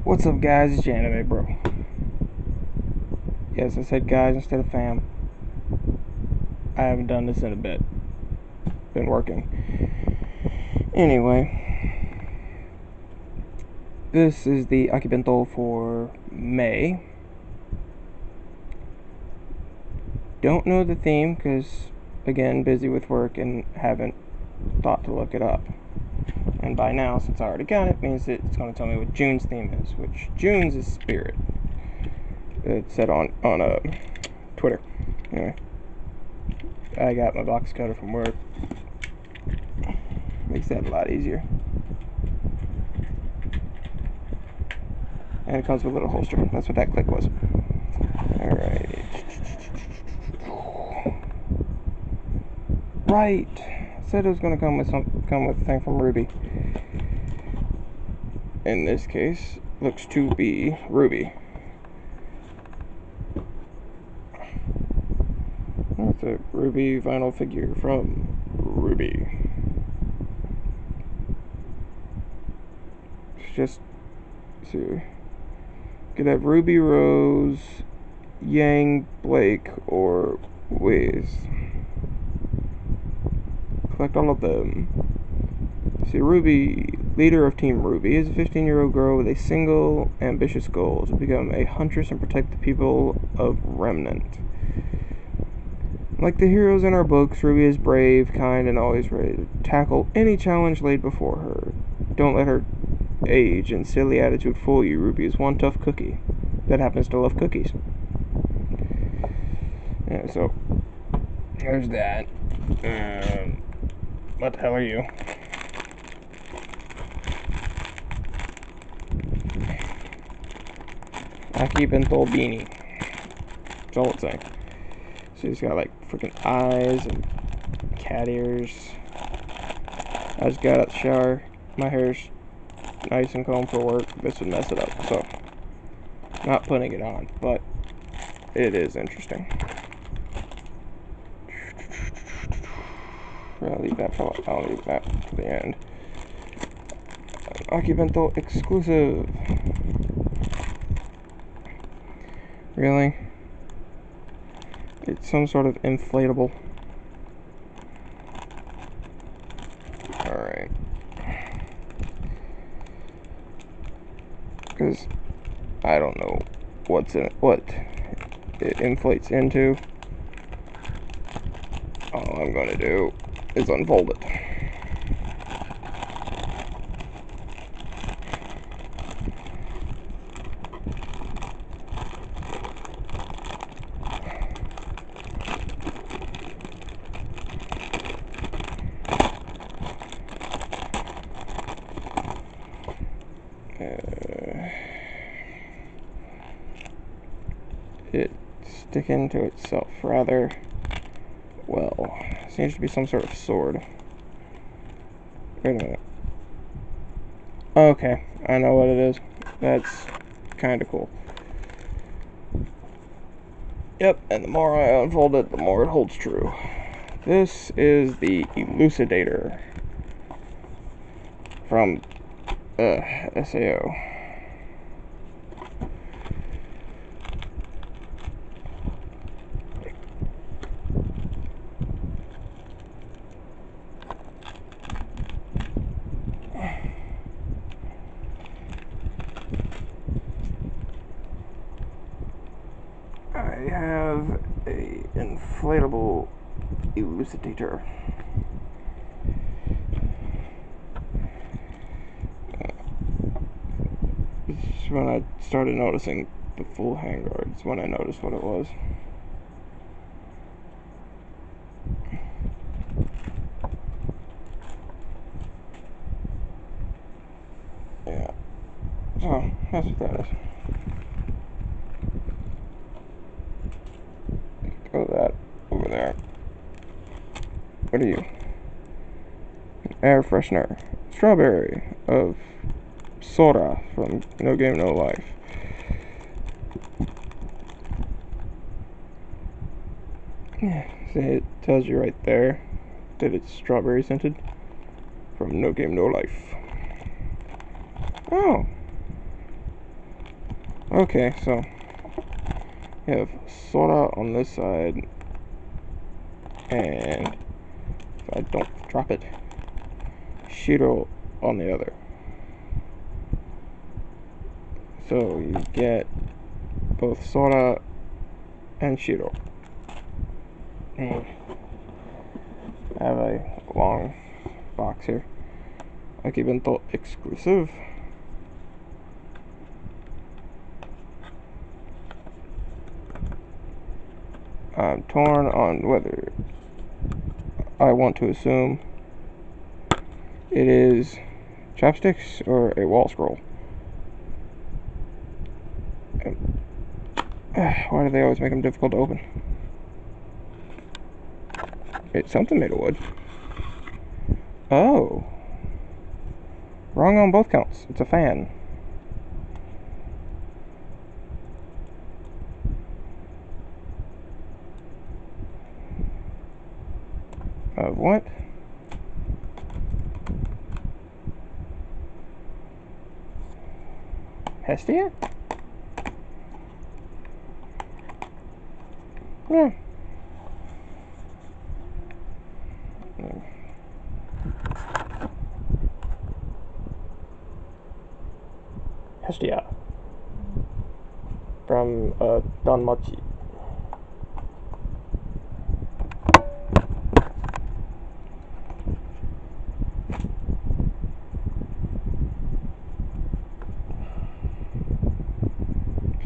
What's up, guys? It's your anime bro. Yes, I said guys instead of fam. I haven't done this in a bit. Been working. Anyway, this is the Akibento for May. Don't know the theme because, again, busy with work and haven't thought to look it up. And by now, since I already got it, means that it's going to tell me what June's theme is, which June's is spirit. It said on Twitter. Anyway, I got my box cutter from work. Makes that a lot easier. And it comes with a little holster. That's what that click was. Alright. Right. Said it was going to come with a thing from Ruby. In this case, looks to be Ruby. That's a Ruby vinyl figure from Ruby. It's just, see, could have Ruby Rose, Yang Blake, or Wiz. Collect all of them. See, Ruby, leader of Team Ruby, is a 15-year-old girl with a single ambitious goal: to become a huntress and protect the people of Remnant. Like the heroes in our books, Ruby is brave, kind, and always ready to tackle any challenge laid before her. Don't let her age and silly attitude fool you. Ruby is one tough cookie that happens to love cookies. Yeah, so there's that. What the hell are you? Akibento beanie. That's all it's saying. She's got like freaking eyes and cat ears. I just got out of the shower. My hair's nice and combed for work. This would mess it up, so not putting it on, but it is interesting. I'll leave that to the end. Akibento exclusive. Really? It's some sort of inflatable. Alright. Because I don't know what it inflates into. All I'm going to do is unfold it. It's sticking to itself rather well. Seems to be some sort of sword. Wait a minute. Okay, I know what it is. That's kind of cool. Yep, and the more I unfold it, the more it holds true. This is the Elucidator from SAO. I have a inflatable Elucidator. This is when I started noticing the full handguards, when I noticed what it was. Yeah. So, that's what that is. Throw that over there. What are you? An air freshener. Strawberry of Sora from No Game No Life. Yeah, see, it tells you right there that it's strawberry scented from No Game No Life. Oh, Okay, so you have Sora on this side, and if I don't drop it, Shiro on the other. So you get both Sora and Shiro. And I have a long box here. Akibento exclusive. I'm torn on whether I want to assume it is chopsticks or a wall scroll. Why do they always make them difficult to open? It's something made of wood. Oh. Wrong on both counts. It's a fan. What? Hestia? Yeah. Hestia. From Danmachi.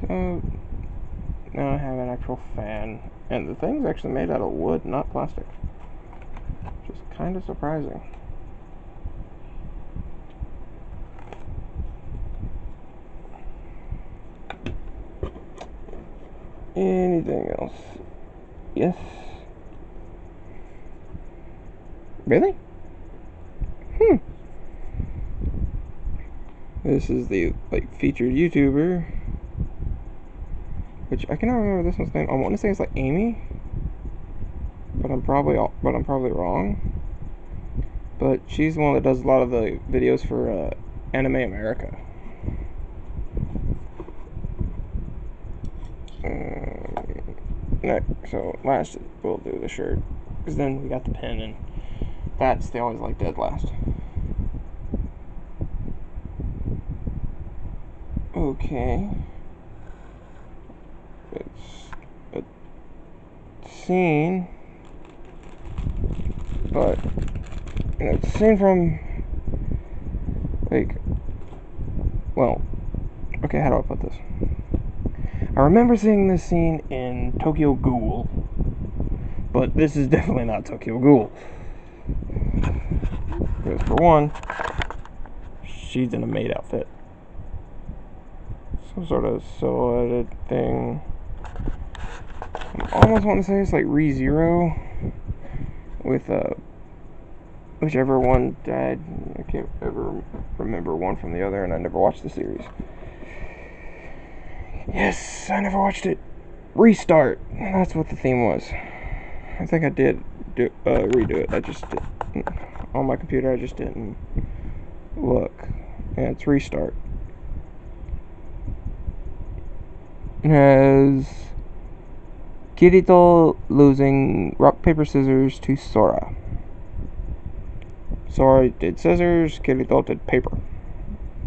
So now I have an actual fan, and the thing's actually made out of wood, not plastic, which is kind of surprising. Anything else? Yes. Really? This is the featured YouTuber, which I cannot remember this one's name. I want to say it's like Amy, but I'm probably wrong. But she's the one that does a lot of the videos for Anime America. So last we'll do the shirt, because then we got the pin, and that's they always like dead last. Okay. It's a scene, but it's a scene from well, okay, how do I put this? I remember seeing this scene in Tokyo Ghoul, but this is definitely not Tokyo Ghoul. Because for one, she's in a maid outfit. Some sort of silhouetted thing. I almost want to say it's like ReZero with whichever one died. I can't ever remember one from the other, and I never watched the series. Yes, I never watched it. Restart. That's what the theme was. I think I did redo it. I just did on my computer. I just didn't look. And it's Restart. It has Kirito losing rock paper scissors to Sora. Sora did scissors. Kirito did paper.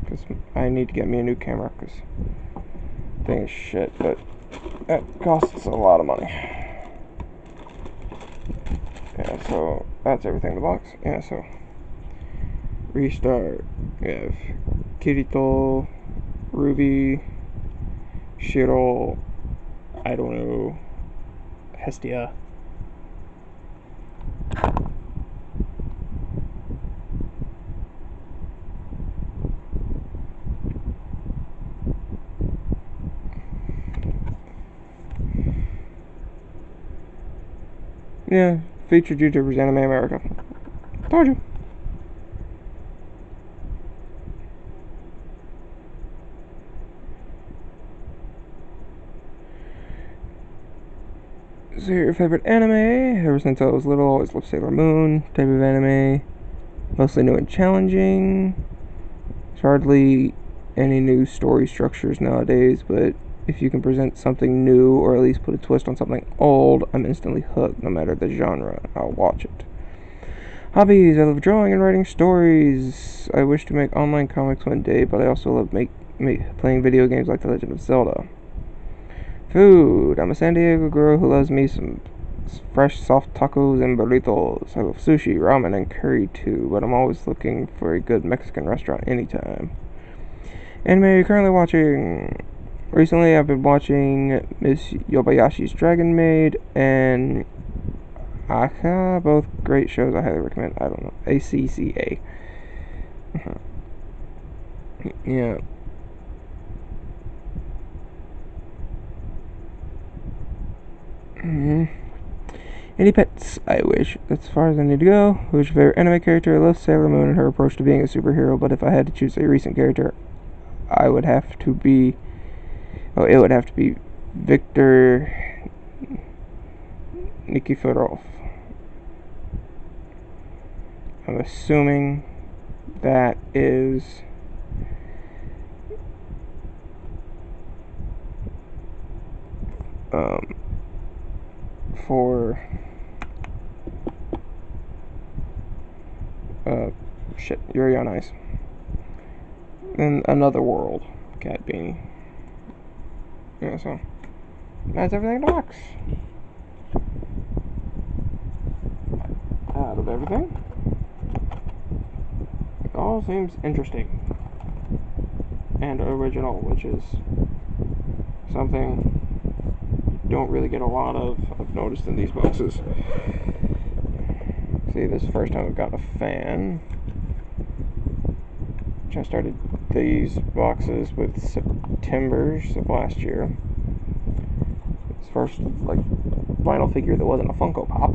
Because I need to get me a new camera. Because thing is shit, but that costs a lot of money. Yeah, so that's everything in the box. Yeah, so Restart. We have Kirito, Ruby, Shiro, I don't know, Hestia. Yeah, featured YouTubers, Anime America. Told you. So your favorite anime? Ever since I was little, always loved Sailor Moon type of anime. Mostly new and challenging. It's hardly any new story structures nowadays, but if you can present something new or at least put a twist on something old, I'm instantly hooked no matter the genre. I'll watch it. Hobbies: I love drawing and writing stories. I wish to make online comics one day, but I also love playing video games like The Legend of Zelda. Food: I'm a San Diego girl who loves me some fresh soft tacos and burritos. I love sushi, ramen, and curry too, but I'm always looking for a good Mexican restaurant anytime. Anime you're currently watching. Recently I've been watching Miss Yobayashi's Dragon Maid and Aka, both great shows I highly recommend. I don't know. ACCA. Yeah. Any pets? I wish. As far as I need to go. Who's your favorite anime character? I love Sailor Moon and her approach to being a superhero, but if I had to choose a recent character, I would have to be. Oh, it would have to be Victor Nikiforov. I'm assuming that is for Yuri on Ice. In Another World, Cat Beanie. Yeah, so that's everything in the box. Out of everything, it all seems interesting and original, which is something you don't really get a lot of. I've noticed in these boxes. See, this is the first time I've gotten a fan. I started these boxes with September's of last year. It's first vinyl figure that wasn't a Funko Pop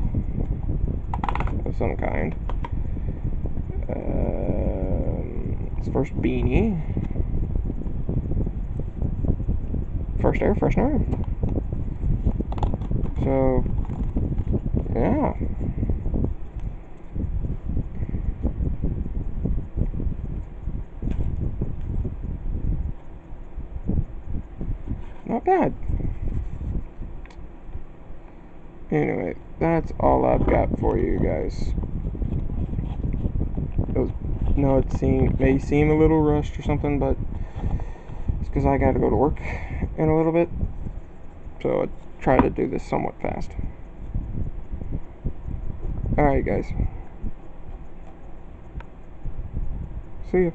of some kind. It's first beanie. First air freshener. So yeah. Not bad. Anyway, that's all I've got for you guys. No, may seem a little rushed or something, but it's because I gotta go to work in a little bit. So I try to do this somewhat fast. Alright, guys. See ya.